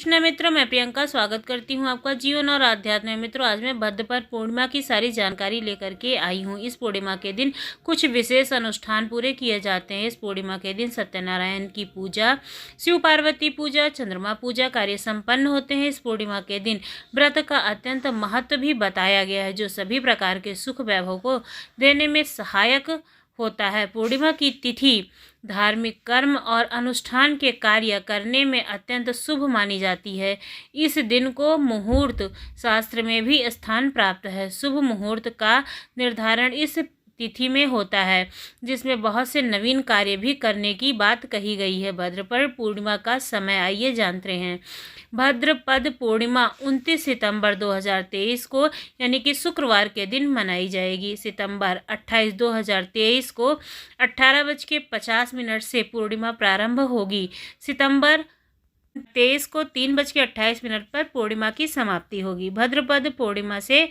कृष्ण मित्रों, मैं प्रियंका स्वागत करती हूँ आपका जीवन और आध्यात्म में। मित्रों, आज मैं भद्रपद पूर्णिमा की सारी जानकारी लेकर के आई हूँ। इस पूर्णिमा के दिन कुछ विशेष अनुष्ठान पूरे किए जाते हैं। इस पूर्णिमा के दिन सत्यनारायण की पूजा, शिव पार्वती पूजा, चंद्रमा पूजा कार्य संपन्न होते हैं। इस पूर्णिमा के दिन व्रत का अत्यंत महत्व भी बताया गया है, जो सभी प्रकार के सुख वैभव को देने में सहायक होता है। पूर्णिमा की तिथि धार्मिक कर्म और अनुष्ठान के कार्य करने में अत्यंत शुभ मानी जाती है। इस दिन को मुहूर्त शास्त्र में भी स्थान प्राप्त है। शुभ मुहूर्त का निर्धारण इस तिथि में होता है, जिसमें बहुत से नवीन कार्य भी करने की बात कही गई है। भाद्रपद पूर्णिमा का समय आइए जानते हैं। भाद्रपद पूर्णिमा 29 सितंबर 2023 को यानी कि शुक्रवार के दिन मनाई जाएगी। सितंबर 28, 2023 को 18:50 से पूर्णिमा प्रारंभ होगी। सितंबर 23 को 3:28 पर पूर्णिमा की समाप्ति होगी। भाद्रपद पूर्णिमा से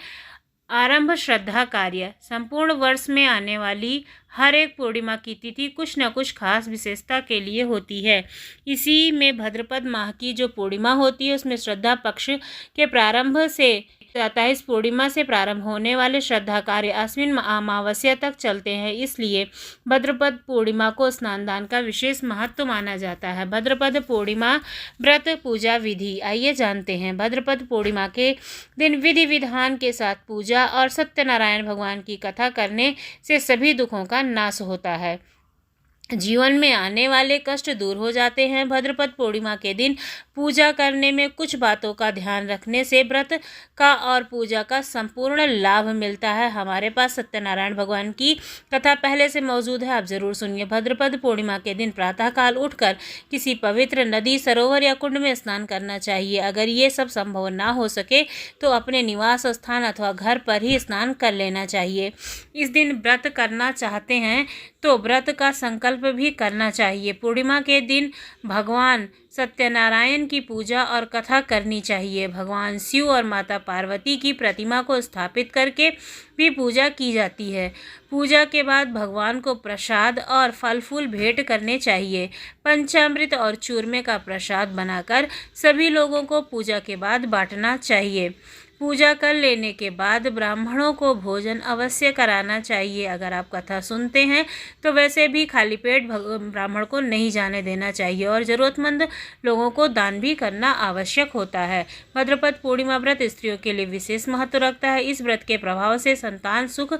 आरंभ श्रद्धा कार्य। संपूर्ण वर्ष में आने वाली हर एक पूर्णिमा की तिथि कुछ न कुछ खास विशेषता के लिए होती है। इसी में भाद्रपद माह की जो पूर्णिमा होती है, उसमें श्रद्धा पक्ष के प्रारंभ से 27 पूर्णिमा से प्रारंभ होने वाले श्रद्धा कार्य आश्विन अमावस्या तक चलते हैं। इसलिए भाद्रपद पूर्णिमा को स्नान दान का विशेष महत्व माना जाता है। भाद्रपद पूर्णिमा व्रत पूजा विधि आइए जानते हैं। भाद्रपद पूर्णिमा के दिन विधि विधान के साथ पूजा और सत्यनारायण भगवान की कथा करने से सभी दुखों का नाश होता है। जीवन में आने वाले कष्ट दूर हो जाते हैं। भाद्रपद पूर्णिमा के दिन पूजा करने में कुछ बातों का ध्यान रखने से व्रत का और पूजा का संपूर्ण लाभ मिलता है। हमारे पास सत्यनारायण भगवान की कथा पहले से मौजूद है, आप जरूर सुनिए। भाद्रपद पूर्णिमा के दिन प्रातःकाल उठकर किसी पवित्र नदी, सरोवर या कुंड में स्नान करना चाहिए। अगर ये सब संभव ना हो सके तो अपने निवास स्थान अथवा घर पर ही स्नान कर लेना चाहिए। इस दिन व्रत करना चाहते हैं तो व्रत का संकल्प भी करना चाहिए। पूर्णिमा के दिन भगवान सत्यनारायण की पूजा और कथा करनी चाहिए। भगवान शिव और माता पार्वती की प्रतिमा को स्थापित करके भी पूजा की जाती है। पूजा के बाद भगवान को प्रसाद और फल फूल भेंट करने चाहिए। पंचामृत और चूरमे का प्रसाद बनाकर सभी लोगों को पूजा के बाद बांटना चाहिए। पूजा कर लेने के बाद ब्राह्मणों को भोजन अवश्य कराना चाहिए। अगर आप कथा सुनते हैं तो वैसे भी खाली पेट ब्राह्मण को नहीं जाने देना चाहिए और ज़रूरतमंद लोगों को दान भी करना आवश्यक होता है। भाद्रपद पूर्णिमा व्रत स्त्रियों के लिए विशेष महत्व रखता है। इस व्रत के प्रभाव से संतान सुख,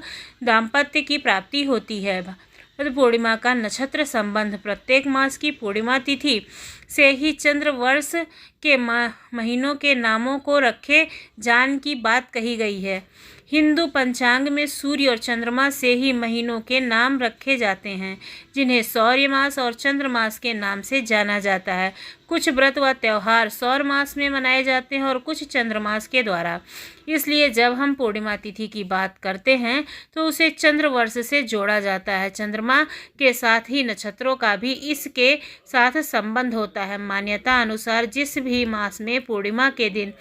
दाम्पत्य की प्राप्ति होती है। भाद्रपद पूर्णिमा का नक्षत्र संबंध। प्रत्येक मास की पूर्णिमा तिथि से ही चंद्र वर्ष के महीनों के नामों को रखे जाने की बात कही गई है। हिंदू पंचांग में सूर्य और चंद्रमा से ही महीनों के नाम रखे जाते हैं, जिन्हें सौर्य मास और चंद्र मास के नाम से जाना जाता है। कुछ व्रत व त्यौहार सौर मास में मनाए जाते हैं और कुछ चंद्र मास के द्वारा। इसलिए जब हम पूर्णिमा तिथि की बात करते हैं तो उसे चंद्र वर्ष से जोड़ा जाता है। चंद्रमा के साथ ही नक्षत्रों का भी इसके साथ संबंध होता है। मान्यता अनुसार जिस भी मास में पूर्णिमा के दिन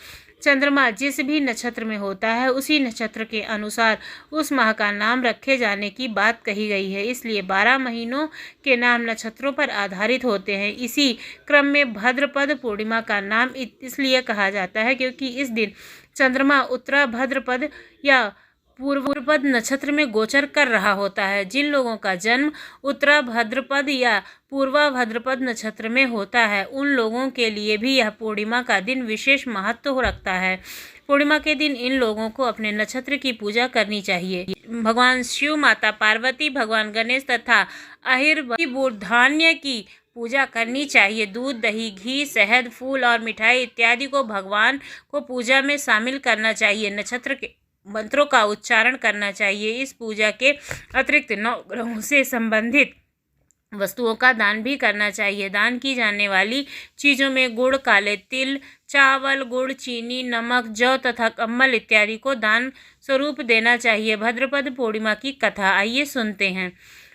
चंद्रमा जिस भी नक्षत्र में होता है, उसी नक्षत्र के अनुसार उस माह का नाम रखे जाने की बात कही गई है। इसलिए 12 महीनों के नाम नक्षत्रों पर आधारित होते हैं। इसी क्रम में भाद्रपद पूर्णिमा का नाम इसलिए कहा जाता है क्योंकि इस दिन चंद्रमा उत्तरा भाद्रपद या पूर्वपद नक्षत्र में गोचर कर रहा होता है। जिन लोगों का जन्म उत्तरा भाद्रपद या पूर्वा भाद्रपद नक्षत्र में होता है, उन लोगों के लिए भी यह पूर्णिमा का दिन विशेष महत्व रखता है। पूर्णिमा के दिन इन लोगों को अपने नक्षत्र की पूजा करनी चाहिए। भगवान शिव, माता पार्वती, भगवान गणेश तथा धान्य की पूजा करनी चाहिए। दूध, दही, घी, शहद, फूल और मिठाई इत्यादि को भगवान को पूजा में शामिल करना चाहिए। नक्षत्र के मंत्रों का उच्चारण करना चाहिए। इस पूजा के अतिरिक्त 9 ग्रहों से संबंधित वस्तुओं का दान भी करना चाहिए। दान की जाने वाली चीज़ों में गुड़, काले तिल, चावल, गुड़, चीनी, नमक, जौ तथा कम्बल इत्यादि को दान स्वरूप देना चाहिए। भाद्रपद पूर्णिमा की कथा आइए सुनते हैं।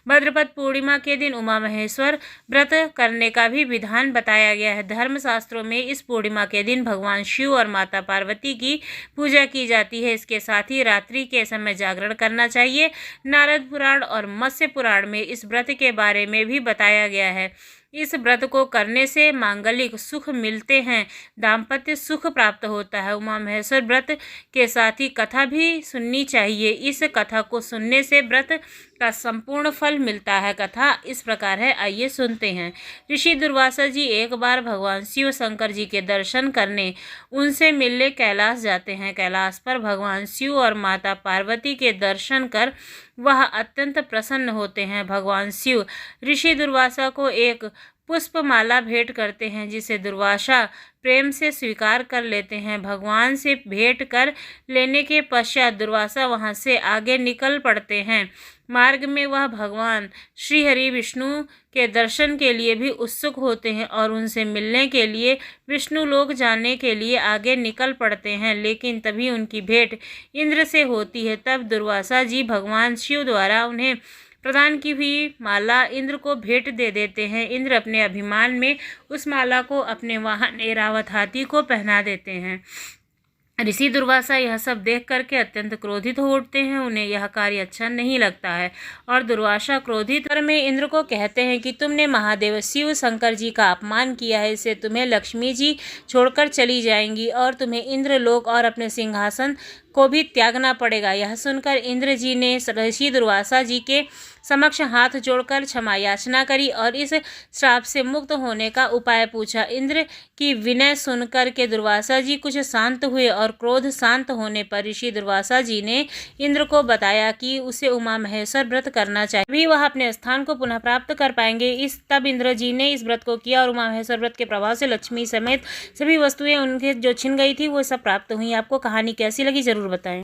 भाद्रपद पूर्णिमा के दिन उमा महेश्वर व्रत करने का भी विधान बताया गया है। धर्मशास्त्रों में इस पूर्णिमा के दिन भगवान शिव और माता पार्वती की पूजा की जाती है। इसके साथ ही रात्रि के समय जागरण करना चाहिए। नारद पुराण और मत्स्य पुराण में इस व्रत के बारे में भी बताया गया है। इस व्रत को करने से मांगलिक सुख मिलते हैं, दाम्पत्य सुख प्राप्त होता है। उमा महेश्वर व्रत के साथ ही कथा भी सुननी चाहिए। इस कथा को सुनने से व्रत का संपूर्ण फल मिलता है। कथा इस प्रकार है, आइए सुनते हैं। ऋषि दुर्वासा जी एक बार भगवान शिव शंकर जी के दर्शन करने, उनसे मिलने कैलाश जाते हैं। कैलाश पर भगवान शिव और माता पार्वती के दर्शन कर वह अत्यंत प्रसन्न होते हैं। भगवान शिव ऋषि दुर्वासा को एक पुष्पमाला भेंट करते हैं, जिसे दुर्वासा प्रेम से स्वीकार कर लेते हैं। भगवान से भेंट कर लेने के पश्चात दुर्वासा वहां से आगे निकल पड़ते हैं। मार्ग में वह भगवान श्री हरि विष्णु के दर्शन के लिए भी उत्सुक होते हैं और उनसे मिलने के लिए विष्णु लोक जाने के लिए आगे निकल पड़ते हैं, लेकिन तभी उनकी भेंट इंद्र से होती है। तब दुर्वासा जी भगवान शिव द्वारा उन्हें प्रदान की हुई माला इंद्र को भेंट दे देते हैं। इंद्र अपने अभिमान में उस माला को अपने वाहन ऐरावत हाथी को पहना देते हैं। ऋषि दुर्वासा यह सब देख करके अत्यंत क्रोधित हो उठते हैं। उन्हें यह कार्य अच्छा नहीं लगता है और दुर्वासा क्रोधित कर में इंद्र को कहते हैं कि तुमने महादेव शिव शंकर जी का अपमान किया है, इससे तुम्हें लक्ष्मी जी छोड़कर चली जाएंगी और तुम्हें इंद्रलोक और अपने सिंहासन को भी त्यागना पड़ेगा। यह सुनकर इंद्र जी ने ऋषि दुर्वासा जी के समक्ष हाथ जोड़कर क्षमा याचना करी और इस श्राप से मुक्त होने का उपाय पूछा। इंद्र की विनय सुनकर के दुर्वासा जी कुछ शांत हुए और क्रोध शांत होने पर ऋषि दुर्वासा जी ने इंद्र को बताया कि उसे उमा महेश्वर व्रत करना चाहिए, भी वह अपने स्थान को पुनः प्राप्त कर पाएंगे। तब इंद्र जी ने इस व्रत को किया और उमा महेश्वर व्रत के प्रभाव से लक्ष्मी समेत सभी वस्तुएं उनके जो छिन गई थी वो सब प्राप्त हुई। आपको कहानी कैसी लगी जरूर बताएं।